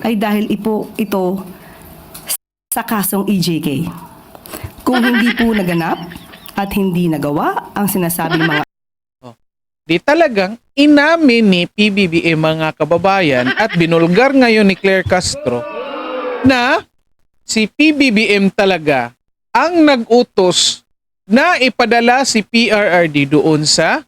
ay dahil ito sa kasong EJK. Kung hindi po naganap at hindi nagawa ang sinasabing mga Di talagang inamin ni PBBM mga kababayan at binulgar ngayon ni Claire Castro na si PBBM talaga ang nag-utos na ipadala si PRRD doon sa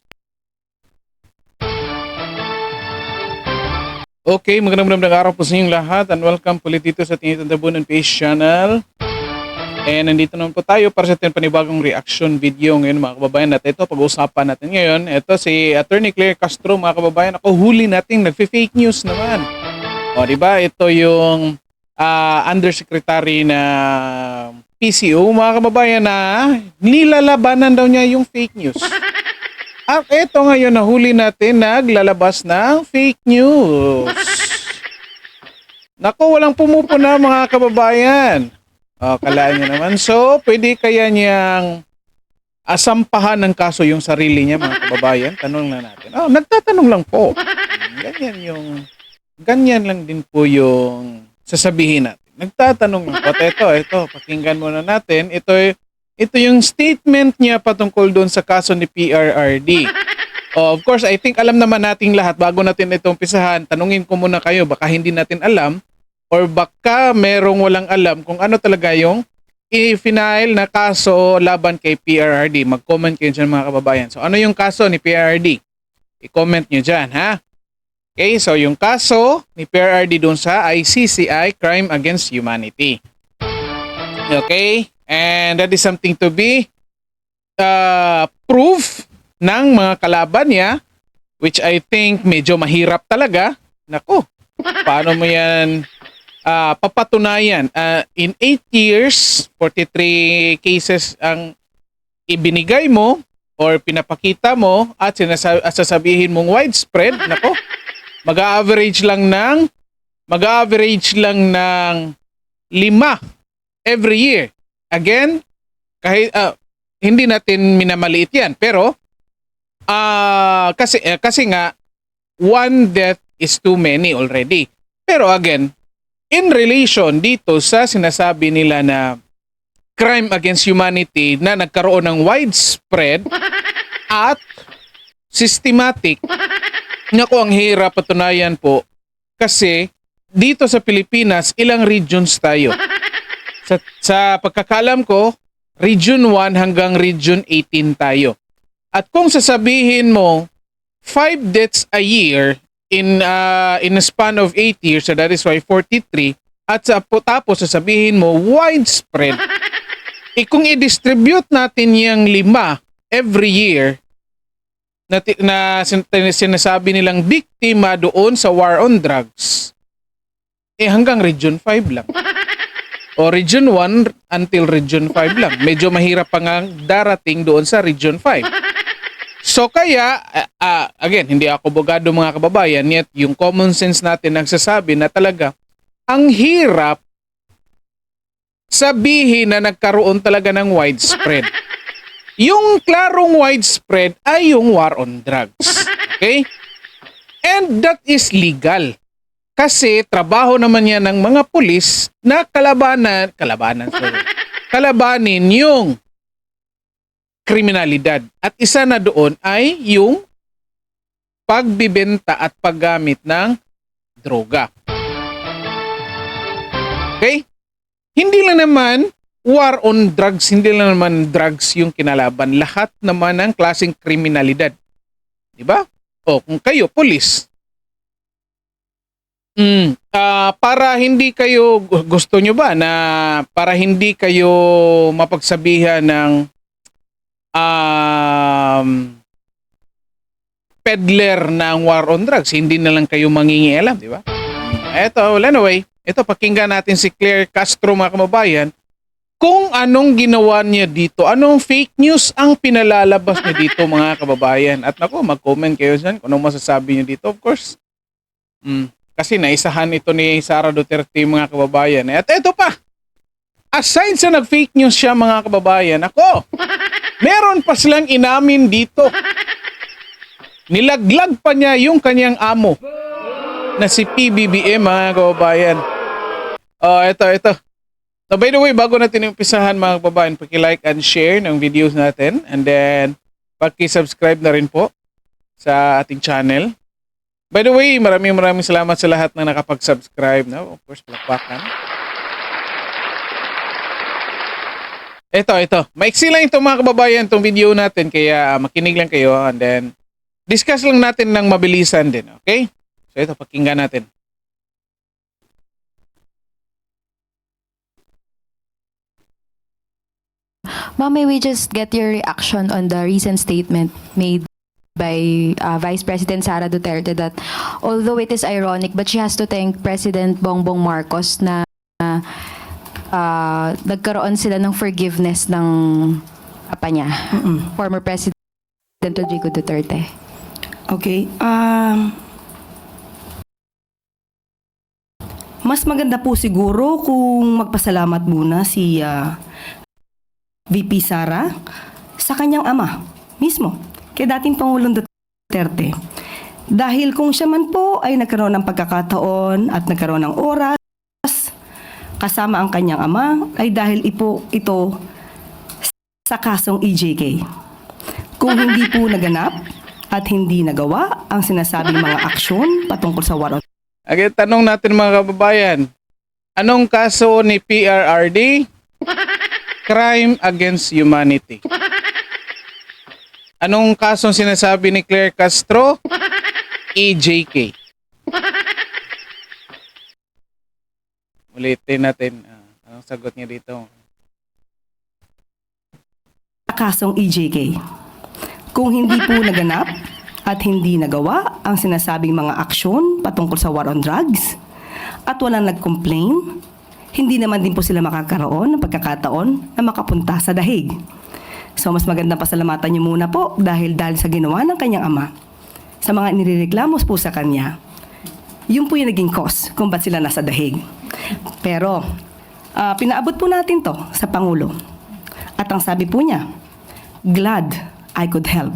Okay, magandang araw po sa inyong lahat and welcome po ulit dito sa Tinitang Tabunan PH channel. And nandito naman po tayo para sa ating panibagong reaction video ngayon mga kababayan. At ito, pag-uusapan natin ngayon, ito si Attorney Claire Castro mga kababayan. Ako, huli nating nagfe-fake news naman. O, diba? Ito yung undersecretary na PCO mga kababayan na nilalabanan daw niya yung fake news. At ito ngayon, nahuli natin naglalabas ng fake news. Naku, walang pumupuna mga kababayan. Kalaan niya naman. So, pwede kaya niyang asampahan ng kaso yung sarili niya, mga kababayan? Tanong na natin. Nagtatanong lang po. Ganyan lang din po yung sasabihin natin. Nagtatanong lang po. Ito, pakinggan muna natin. Ito yung statement niya patungkol doon sa kaso ni PRRD. Of course, I think alam naman nating lahat bago natin itong umpisahan. Tanungin ko muna kayo, baka hindi natin alam. Or baka merong walang alam kung ano talaga yung i-file na kaso laban kay PRRD. Mag-comment kayo dyan mga kababayan. So ano yung kaso ni PRRD? I-comment nyo dyan ha. Okay, so yung kaso ni PRRD dun sa ICCI, Crime Against Humanity. Okay, and that is something to be proof ng mga kalaban niya, which I think medyo mahirap talaga. Nako, paano mo yan papatunayan? In 8 years, 43 cases ang ibinigay mo or pinapakita mo at sasabihin mong widespread. Nako, mag-average lang ng 5 every year. Again, kahit hindi natin minamaliit yan, pero kasi nga one death is too many already. Pero again, in relation dito sa sinasabi nila na crime against humanity na nagkaroon ng widespread at systematic, naku, ang hirap patunayan po kasi dito sa Pilipinas, ilang regions tayo? Sa pagkakalam ko, Region 1 hanggang Region 18 tayo. At kung sasabihin mo 5 deaths a year in a span of 8 years, so that is why 43, at tapos sasabihin mo widespread, kung i-distribute natin yung 5 every year na sinasabi nilang biktima doon sa war on drugs, hanggang Region 5 lang. O Region 1 until Region 5 lang. Medyo mahirap pa nga darating doon sa Region 5. So kaya, again, hindi ako abogado mga kababayan, yet yung common sense natin nagsasabi na talaga, ang hirap sabihin na nagkaroon talaga ng widespread. Yung klarong widespread ay yung war on drugs. Okay? And that is legal. Kasi trabaho naman yan ng mga pulis na kalabanin yung kriminalidad. At isa na doon ay yung pagbibenta at paggamit ng droga. Okay? Hindi lang naman war on drugs, hindi lang naman drugs yung kinalaban. Lahat naman ng klaseng kriminalidad. Diba? O kung kayo, pulis, para hindi kayo, gusto nyo ba na para hindi kayo mapagsabihan ng peddler ng war on drugs, hindi na lang kayo mangingialam, di ba? Well, anyway, ito pakinggan natin si Claire Castro mga kababayan kung anong ginawa niya dito, anong fake news ang pinalalabas niya dito mga kababayan. At naku, mag-comment kayo dyan kung anong masasabi niyo dito, of course. Kasi naisahan ito ni Sara Duterte mga kababayan. At ito pa, aside sa nag-fake news siya mga kababayan, ako, meron pa silang inamin dito. Nilaglag pa niya yung kanyang amo. na si PBBM, mga kababayan. Ito. So by the way, bago natin umpisahan mga kababayan, paki-like and share ng videos natin, and then paki-subscribe na rin po sa ating channel. By the way, maraming salamat sa lahat na nakapag-subscribe. No? Of course, palakpakan. Ito. Maiksi lang ito mga kababayan, itong video natin, kaya makinig lang kayo, and then discuss lang natin ng mabilisan din, okay? So ito, pakinggan natin. Ma'am, may we just get your reaction on the recent statement made by Vice President Sara Duterte that although it is ironic, but she has to thank President Bongbong Marcos na nagkaroon sila ng forgiveness ng apa niya, former President Rodrigo Duterte. Okay. Mas maganda po siguro kung magpasalamat muna si VP Sara sa kanyang ama mismo, kay dating Pangulong Duterte. Dahil kung siya man po ay nagkaroon ng pagkakataon at nagkaroon ng oras kasama ang kanyang ama, ay dahil ito sa kasong EJK. Kung hindi po naganap at hindi nagawa ang sinasabing mga aksyon patungkol sa war on Again, tanong natin mga kababayan, anong kaso ni PRRD? Crime against humanity. Anong kasong sinasabi ni Claire Castro? EJK. Ulitin natin. Anong sagot niya dito? kasong EJK. Kung hindi po naganap at hindi nagawa ang sinasabing mga aksyon patungkol sa war on drugs at walang nag-complain, hindi naman din po sila makakaroon ng pagkakataon na makapunta sa dahig. So mas magandang pasalamatan niyo muna po dahil sa ginawa ng kanyang ama, sa mga nirereklamos po sa kanya, yun po yung naging cause kung ba't sila nasa dahig. Pero pinaabot po natin to sa Pangulo. At ang sabi po niya, glad I could help.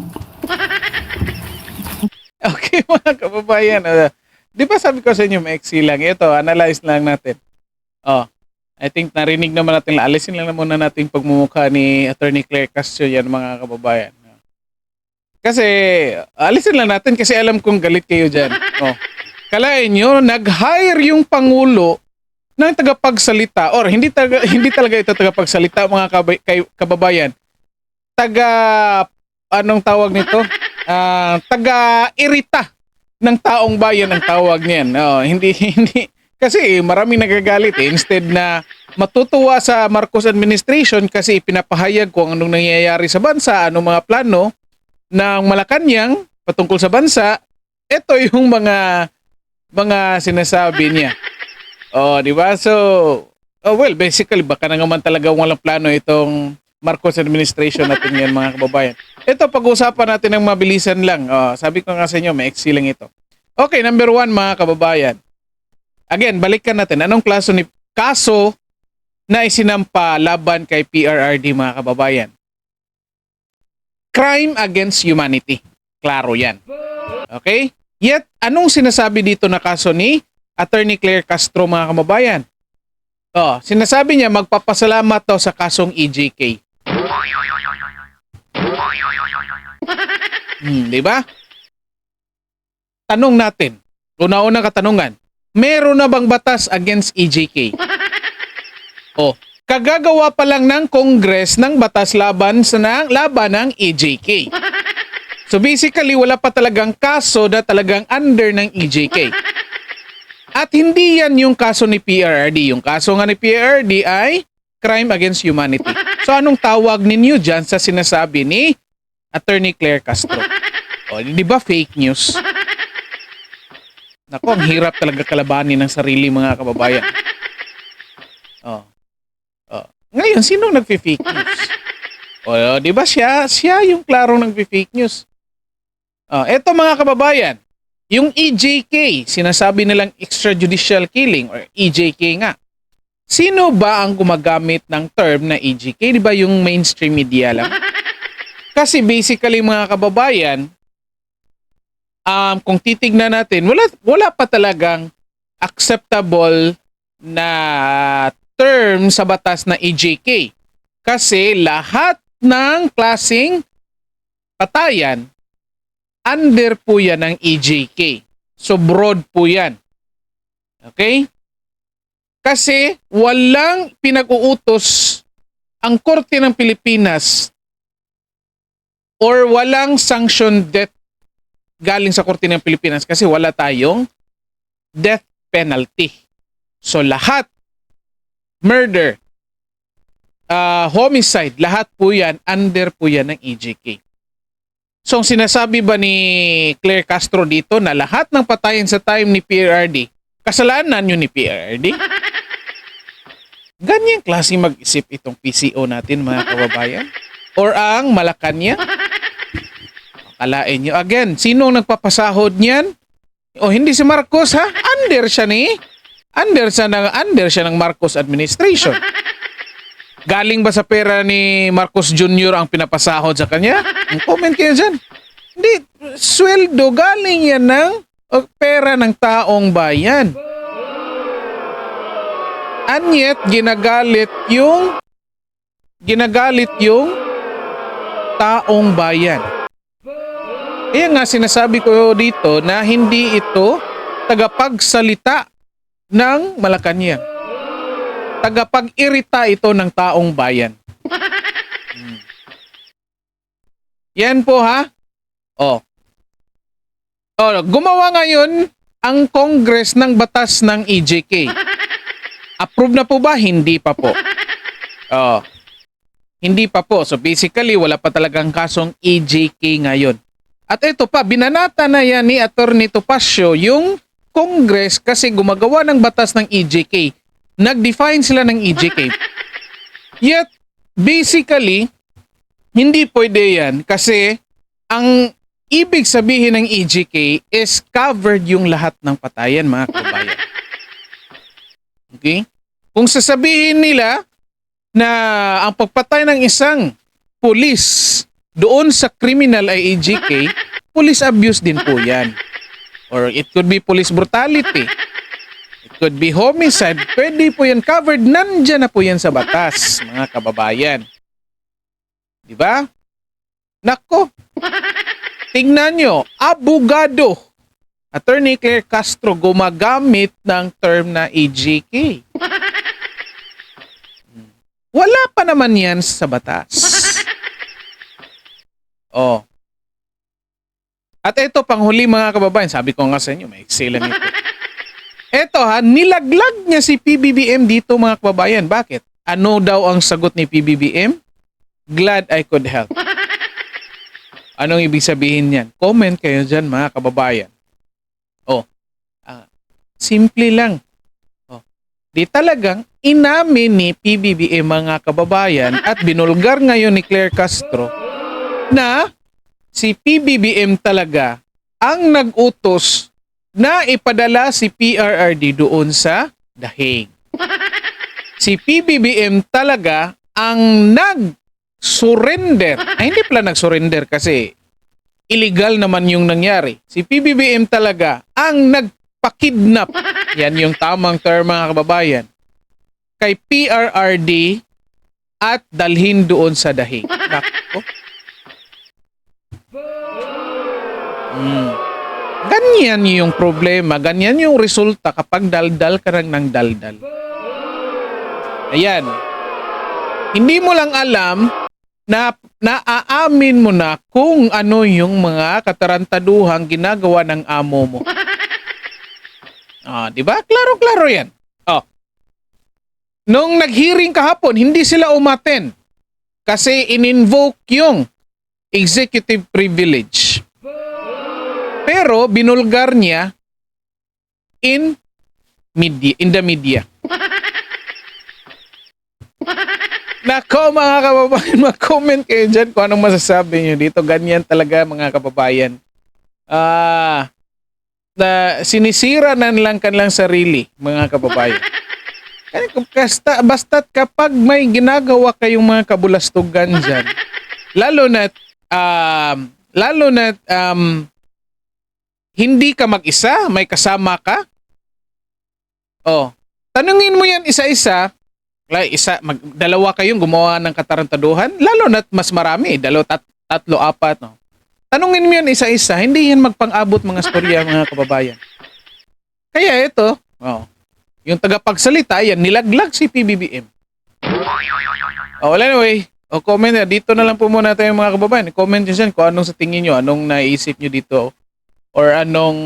Okay mga kababayan, di ba sabi ko sa inyo maiksi lang, ito analyze lang natin. I think narinig naman natin, alisin lang muna natin yung pagmumukha ni Attorney Claire Castro yan mga kababayan. Kasi alisin lang natin kasi alam kong galit kayo dyan. Kalain nyo, nag-hire yung Pangulo ng tagapagsalita or hindi talaga ito tagapagsalita mga kababayan. Anong tawag nito? Taga-irita ng taong bayan ang tawag niyan. Hindi kasi maraming nagagalit instead na matutuwa sa Marcos administration kasi ipinapahayag kung anong nangyayari sa bansa, anong mga plano ng Malacanang patungkol sa bansa. Ito yung mga sinasabi niya. Di ba? So, well, basically baka na naman talaga walang plano itong Marcos administration natin yan mga kababayan. Ito, pag-uusapan natin ng mabilisan lang. Sabi ko nga sa inyo, may eksi lang ito. Okay, number 1 mga kababayan. Again, balikan natin. Anong kaso na isinampa laban kay PRRD mga kababayan? Crime against humanity. Klaro yan. Okay? Yet, anong sinasabi dito na kaso ni Attorney Claire Castro mga kababayan? Sinasabi niya magpapasalamat daw sa kasong EJK. Di ba? Tanong natin. Una-unang katanungan. Meron na bang batas against EJK? Kagagawa pa lang ng Congress ng batas laban ng EJK. So basically, wala pa talagang kaso na talagang under ng EJK. At hindi yan yung kaso ni PRRD. Yung kaso nga ni PRRD ay crime against humanity. So anong tawag ninyo dyan sa sinasabi ni Attorney Claire Castro? Di ba fake news? Naku, ang hirap talaga kalabanin ng sarili mga kababayan. Ngayon, sino nagfi-fake news? Di ba siya yung klarong nagfi-fake news? Eto mga kababayan, yung EJK, sinasabi nilang extrajudicial killing or EJK nga. Sino ba ang gumagamit ng term na EJK? Di ba yung mainstream media lang? Kasi basically mga kababayan, kung titignan natin, wala pa talagang acceptable na term sa batas na EJK. Kasi lahat ng klaseng patayan, under po yan ng EJK. So broad po yan. Okay? Kasi walang pinag-uutos ang Korte ng Pilipinas or walang sanctioned death galing sa Korte ng Pilipinas kasi wala tayong death penalty. So lahat, murder, homicide, lahat po yan, under po yan ng EJK. So ang sinasabi ba ni Claire Castro dito na lahat ng patayan sa time ni PRRD, kasalanan yun ni PRRD? Ganyang klaseng mag-isip itong PCO natin, mga kababayan? Or ang Malacanang? Akalain nyo. Again, sinong nagpapasahod niyan? O hindi si Marcos, ha? Under siya ng Marcos administration. Galing ba sa pera ni Marcos Jr. ang pinapasahod sa kanya? Comment kayo dyan. Hindi, sweldo galing yan ng pera ng taong bayan. And yet, ginagalit yung taong bayan. Kaya nga sinasabi ko dito na hindi ito tagapagsalita ng Malacanang. Tagapag-irita ito ng taong bayan. Yan po, ha? Gumawa ngayon ang Congress ng batas ng EJK. Approve na po ba? Hindi pa po. Hindi pa po. So basically, wala pa talagang kasong EJK ngayon. At ito pa, binanata na yan ni Atty. Topacio yung Congress kasi gumagawa ng batas ng EJK. Nag-define sila ng EJK. Yet, basically, hindi pwede yan kasi ang ibig sabihin ng EJK is covered yung lahat ng patayan, mga kabayan. Okay? Kung sasabihin nila na ang pagpatay ng isang pulis doon sa criminal ay EJK, police abuse din po yan. Or it could be police brutality. It could be homicide. Pwede po yan covered. Nandyan na po yan sa batas, mga kababayan. Diba? Nako. Tingnan nyo, abogado. Attorney Claire Castro gumagamit ng term na EJK. Wala pa naman yan sa batas. At ito, panghuli mga kababayan, sabi ko nga sa inyo, may excellent ito. Ito nilaglag niya si PBBM dito mga kababayan. Bakit? Ano daw ang sagot ni PBBM? Glad I could help. Anong ibig sabihin niyan? Comment kayo dyan mga kababayan. Simple lang. Di talagang inamin ni PBBM mga kababayan at binulgar ngayon ni Claire Castro na si PBBM talaga ang nag-utos na ipadala si PRRD doon sa dahig. Si PBBM talaga ang nag-surrender. Hindi pala nag-surrender kasi illegal naman yung nangyari. Si PBBM talaga ang nagpakidnap. Yan yung tamang term mga kababayan. Kay PRRD at dalhin doon sa dahig. Nako. Ganyan yung problema, ganyan yung resulta kapag daldal ka ng daldal. Ayan. Hindi mo lang alam na naaamin mo na kung ano yung mga katarantaduhang ginagawa ng amo mo. Di ba? Klaro-klaro yan. Nung nag-hearing kahapon, hindi sila umaten kasi in-invoke yung executive privilege. Pero binulgar niya in the media. Nako mga kababayan, mag-comment kayo dyan kung anong masasabi nyo dito. Ganyan talaga mga kababayan. Na sinisira na lang kanilang sarili mga kababayan. Basta't kapag may ginagawa kayong mga kabulastugan dyan, lalo na hindi ka mag-isa, may kasama ka. Oh, tanungin mo yan isa-isa. Like, dalawa kayong gumawa ng katarantaduhan, lalo na't mas marami, tatlo, apat, no. Tanungin mo yan isa-isa, hindi yan magpang-abot mga storya, mga kababayan. Kaya ito, yung tagapagsalita, yan, nilaglag si PBBM. Well, anyway, comment na. Dito na lang po muna tayo mga kababayan. Comment nyo dyan kung anong sa tingin nyo, anong naisip nyo dito, or anong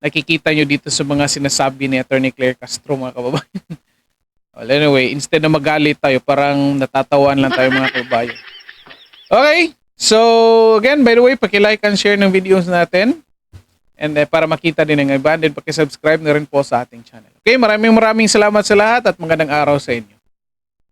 nakikita nyo dito sa mga sinasabi ni Attorney Claire Castro, mga kababayan. Well, anyway, instead na magalit tayo, parang natatawan lang tayo mga kababayan. Okay, so again, by the way, paki-like and share ng videos natin. And para makita din ng iba, and then paki-subscribe na rin po sa ating channel. Okay, maraming salamat sa lahat at magandang araw sa inyo.